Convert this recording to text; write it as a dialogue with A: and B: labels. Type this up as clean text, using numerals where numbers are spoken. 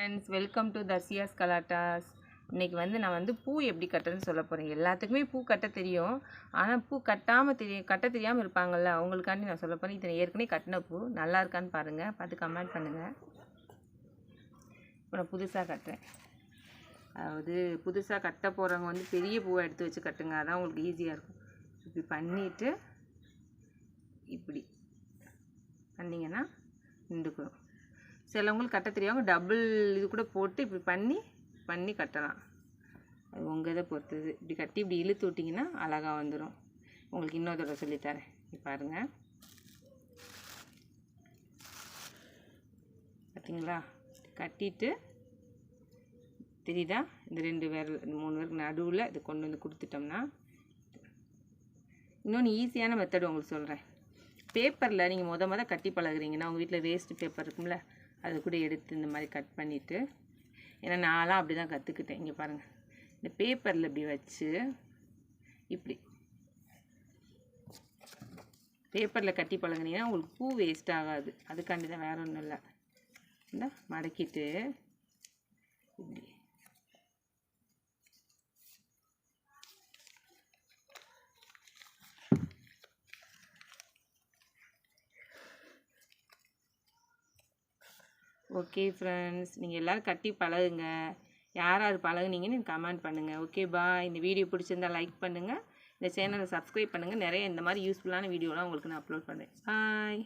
A: Friends, welcome to தர்சியாஸ் கலாட்டாஸ். இன்றைக்கி நான் பூ எப்படி கட்டுறதுன்னு சொல்ல போகிறேன். எல்லாத்துக்குமே பூ கட்ட தெரியும், ஆனால் பூ கட்ட தெரியாமல் இருப்பாங்கள்ல, அவங்களுக்காண்டி நான் சொல்ல போகிறேன். இதை ஏற்கனவே கட்டின பூ நல்லா இருக்கான்னு பாருங்கள், பார்த்து கமெண்ட் பண்ணுங்கள். இப்போ நான் புதுசாக கட்டுறேன். அதாவது புதுசாக கட்ட போகிறவங்க பெரிய பூவை எடுத்து வச்சு கட்டுங்க, அதான் உங்களுக்கு ஈஸியாக இருக்கும். இப்படி பண்ணிவிட்டு இப்படி பண்ணிங்கன்னா நின்றுக்கணும். சிலவங்களுக்கு கட்ட தெரியாமல் டபுள் இது கூட போட்டு இப்படி பண்ணி கட்டலாம். அது உங்கள் இதை பொறுத்தது. இப்படி கட்டி இப்படி இழுத்து விட்டிங்கன்னா அழகாக வந்துடும். உங்களுக்கு இன்னொரு தடவை சொல்லித்தரேன். பாருங்கள், பார்த்தீங்களா? கட்டிட்டு தெரியுதா? இந்த 2 விரல் 3 பேருக்கு நடுவில் இது கொண்டு வந்து கொடுத்துட்டோம்னா, இன்னொன்று ஈஸியான மெத்தட் உங்களுக்கு சொல்கிறேன். பேப்பரில் நீங்கள் மொதல் கட்டி பழகுறீங்கன்னா, உங்கள் வீட்டில் வேஸ்ட்டு பேப்பர் இருக்கும்ல, அதை கூட எடுத்து இந்த மாதிரி கட் பண்ணிவிட்டு, ஏன்னா நான்லாம் அப்படி தான் கற்றுக்கிட்டேன். இங்கே பாருங்கள், இந்த பேப்பரில் இப்படி வச்சு இப்படி பேப்பரில் கட்டி பழகுனீங்கன்னா உங்களுக்கு பூ வேஸ்ட் ஆகாது. அதுக்காண்டி தான், வேறு ஒன்றும் இல்லை. இந்த மடக்கிட்டு இப்படி ஓகே ஃப்ரெண்ட்ஸ், நீங்கள் எல்லோரும் கட்டி பழகுங்க. யார் யார் பழகுனீங்கன்னு கமெண்ட் பண்ணுங்கள். Okay bye. இந்த வீடியோ பிடிச்சிருந்தால் லைக் பண்ணுங்கள், இந்த சேனலை சப்ஸ்கிரைப் பண்ணுங்கள். நிறைய இந்த மாதிரி யூஸ்ஃபுல்லான வீடியோலாம் உங்களுக்கு நான் அப்லோட் பண்ணுறேன். பாய்.